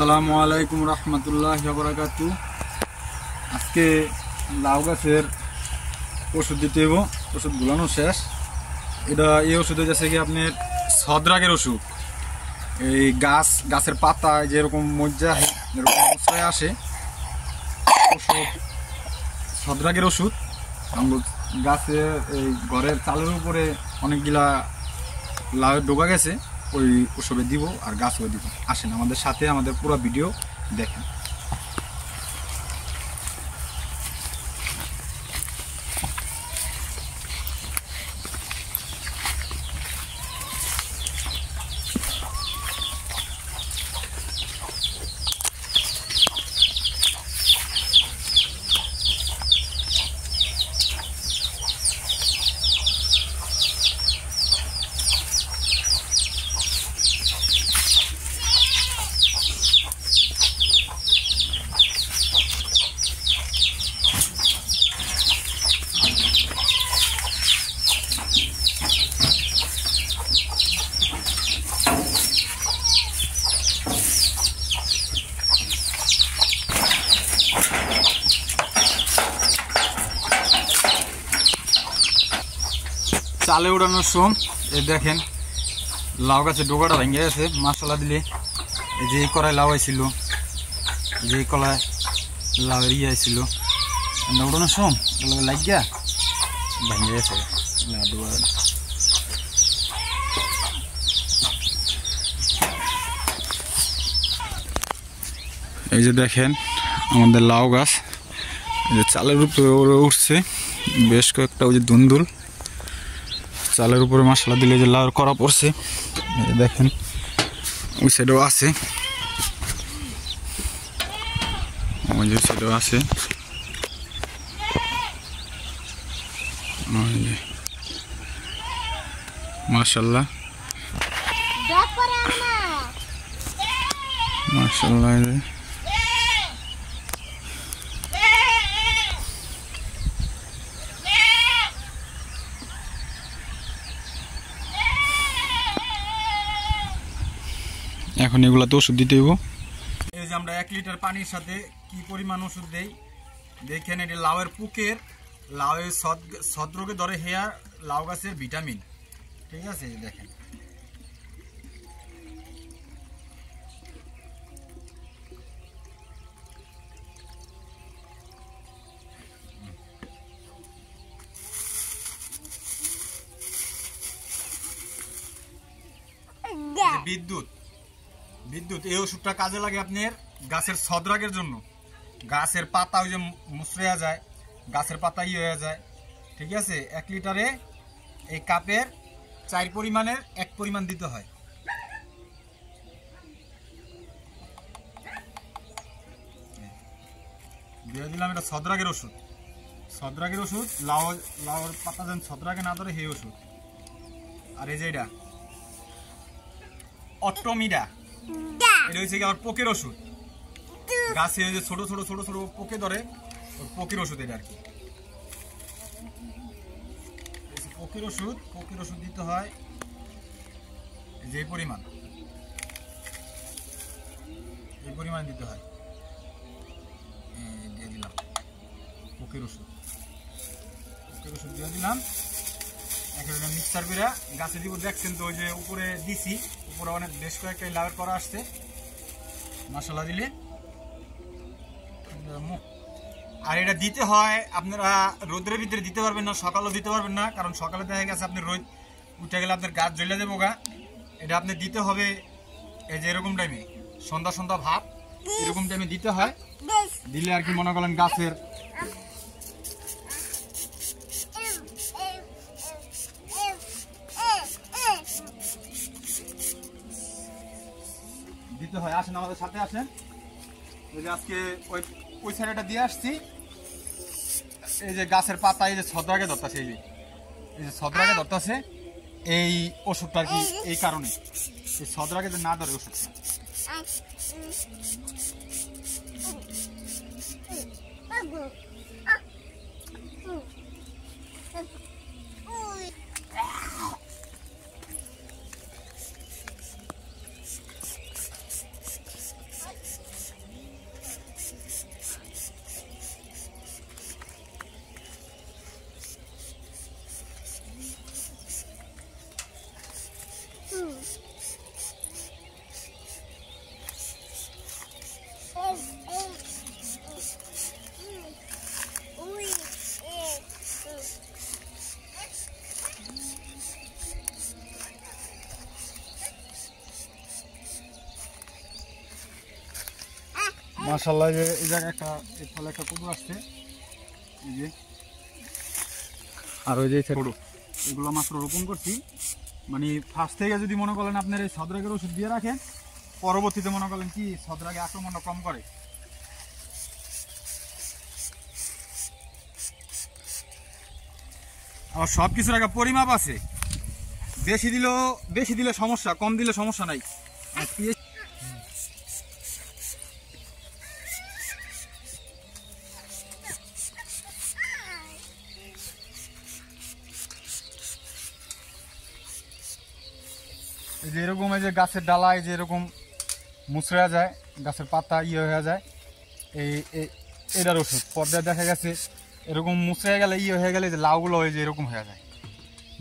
আসসালামু আলাইকুম রহমতুল্লাহি ওয়া বারাকাতুহু। আজকে লাউ গাছের ওষুধ দিতে হইব। ওষুধ গুলানো শেষ। এই ওষুধে যাচ্ছে কি আপনার ছত্রাকের ওষুধ। এই গাছের পাতা যেরকম মজ্জা এরকম মশায় আসে, ওষুধ ছত্রাকের ওষুধ। গাছে এই ঘরের চালের উপরে অনেকগুলা লাউ ডোবা গেছে, ওই ওষুধে দিব আর গাছও দিব। আসেন আমাদের সাথে, আমাদের পুরো ভিডিও দেখেন। চালে উড়ানোর সোম এই দেখেন, লাউ গাছে ডোকাটা ভেঙে গেছে। মশলা দিলে এই যে কড়াই লাউ আইছিল, যে কলায় লাউ ইয়ে আইছিল, উড়ানোর সোম লাগিয়া ভেঙে গেছে ডোকা। এই যে দেখেন আমাদের লাউ গাছ, এই যে চালের উপরে উঠছে বেশ কয়েকটা, ওই যে দুন্দুল চালের উপরে মশলা দিলে যে লাউ করা পড়ছে। দেখেন ওই সাইডেও আছে, ওই যে সাইডেও আছে। মাশাআল্লাহ মাশাআল্লাহ। এখন এগুলাতে ওষুধ দিতে হইব। এই যে আমরা 1 লিটার পানির সাথে কি পরিমাণ ওষুধ দেই দেখেন। এটি লাউয়ের পুকের, লাউয়ের ছত্রাকে ধরে হেয়া লাউ গাছের ভিটামিন, ঠিক আছে? দেখেন বিদ্যুৎ এই ওষুধটা কাজে লাগে আপনার গাছের ছত্রাকের জন্য। গাছের পাতা ওই যে মুচড়ে যায়, গাছের পাতা হয়ে যায়, ঠিক আছে? 1 লিটারে এই কাপের 4 পরিমাণের 1 পরিমাণ দিতে হয়। দিয়ে দিলাম এটা ছত্রাকের ওষুধ। ছত্রাকের ওষুধ লাউর পাতা যেন ছত্রাকে না ধরে সেই ওষুধ। আর এই যে এটা অট্টোমিডা, এটা হচ্ছে কি আমার পোকের ওষুধ। গাছে যে ছোট ছোট ছোট ছোট পোকে ধরে, ওর পোকের ওষুধ এটা আর কি। পোকের ওষুধ দিতে হয় যে পরিমাণ, এই পরিমাণ দিতে হয়। দিয়ে দিলাম পোকের ওষুধ দিয়ে দিলাম। এখন মিক্সার করে গাছে দিব। দেখছেন তো ওই যে উপরে দিছি, উপরে অনেক বেশ কয়েকটা লাউয়ের করা আসছে মশলা দিলে। আর এটা দিতে হয় আপনারা রোদের ভিতরে দিতে পারবেন না, সকালেও দিতে পারবেন না, কারণ সকালে দেখা গেছে আপনি রোদ উঠে গেলে আপনার গাছ জ্বলে যাবো গা। এটা আপনি দিতে হবে এই যে এরকম টাইমে, সন্ধ্যা ভাব এরকম টাইমে দিতে হয়। দিলে আর কি মনে করেন গাছের দিতে হয়। আসেন আমাদের সাথে আসেন। আজকে ওই সাইডটা দিয়ে আসছি। এই যে গাছের পাতা এই যে ছত্রাকে ধরতেছে, এই যে ছত্রাকে ধরতেছে এই ওষুধটা আর কি। এই কারণে এই ছত্রাকে না ধরে ওষুধটা। মাশাআল্লাহ এই জায়গায় একটা এর ফলে একটা কবুতর আসছে, এই যে আর ওই যে ছোট এগুলো মাত্র রোপণ করছি। মানে ফার্স্ট থেকে যদি মনে করেন আপনার এই ছত্রাকের ওষুধ দিয়ে রাখেন, পরবর্তীতে মনে করেন কি ছত্রাকের আক্রমণটা কম করে। আর সব কিছুর একটা পরিমাপ আছে, বেশি দিলে সমস্যা, কম দিলে সমস্যা নাই। এই যে এরকম এই যে গাছের ডালায় যে এরকম মুচড়া যায়, গাছের পাতা হয়ে যায়, এটার ওষুধ পর্দায় দেখা গেছে এরকম মুচড়ে গেলে হয়ে গেলে যে লাউগুলো ওই যে এরকম হয়ে যায়,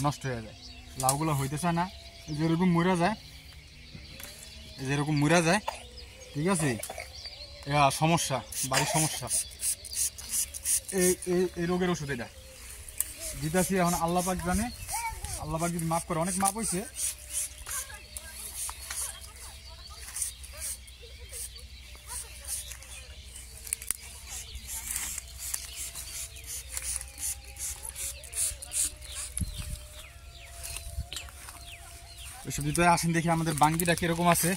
নষ্ট হয়ে যায়, লাউগুলো হইতে চায় না, এই যে এরকম মরে যায়, এই যে এরকম মরে যায়, ঠিক আছে, সমস্যা, বাড়ির সমস্যা, এই রোগের ওষুধ এটা দিতেছি। এখন আল্লাহ পাক জানে, আল্লাহ পাক যদি মাফ করে, অনেক মাপ হয়েছে। ওইসব ভিতরে আসেন দেখি আমাদের বাঙ্গিটা কিরকম আছে।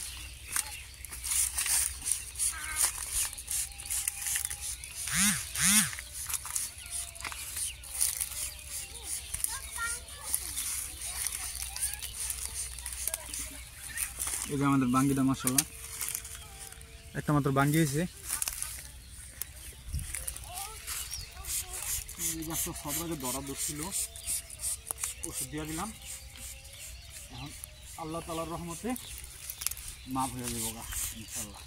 এই যে আমাদের বাঙ্গিটা মাশাআল্লাহ একটা মাত্র বাঙ্গি হয়েছে। এই গাছটা সবাইকে ধরা ধরছিল, ওষুধ দিয়ে দিলাম, এখন আল্লাহ তাআলার রহমতে মাপ হয়ে যাবো গা ইনশাআল্লাহ।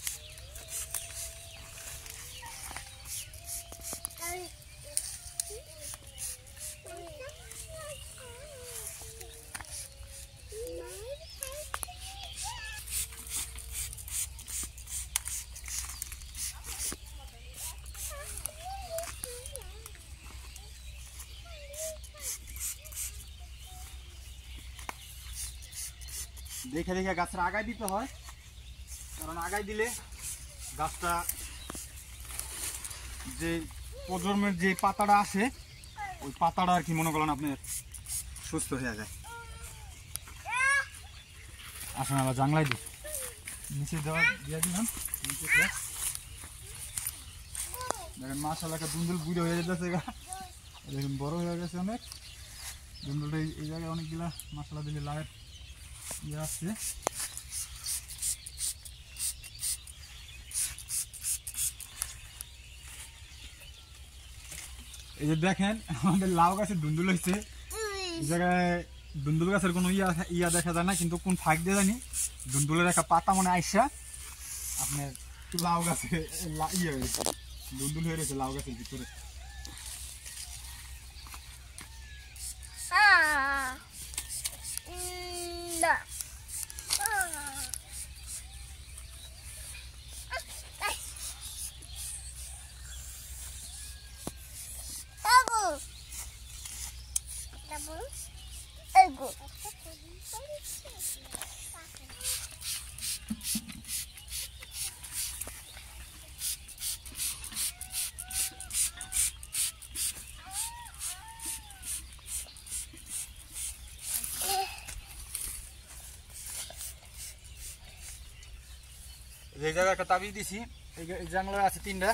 দেখে দেখে গাছের আগায় দিতে হয়, কারণ আগায় দিলে গাছটা যে প্রজন্মের যে পাতাটা আসে ওই পাতাটা আর কি মনে করেন আপনার সুস্থ হয়ে যায়। আসলে আবার জাংলাই দিই নিচে দেওয়া দিয়ে দিলাম, দেখেন মাশাআল্লাহ একটা দুন্দুল বুড়ো হয়ে যেতেছে, দেখুন বড় হয়ে গেছে অনেক দুন্দুলটা, এই জায়গায় অনেকগুলা মাশাআল্লাহ দিলে লাইট আসছে। এই যে দেখেন আমাদের লাউ গাছের দুন্দুল হয়েছে, এই জায়গায় দুন্দুল গাছের কোনো ইয়া দেখা যায় না, কিন্তু কোন ফাঁক দিয়ে জানি দুন্দুলের একটা পাতা মনে আইসা আপনার লাউ গাছে হয়েছে, দুন্দুল হয়ে রয়েছে লাউ গাছের ভিতরে। এই জায়গায় একটা তাবিজ দিছি, এই জাংলার আছে 3টা,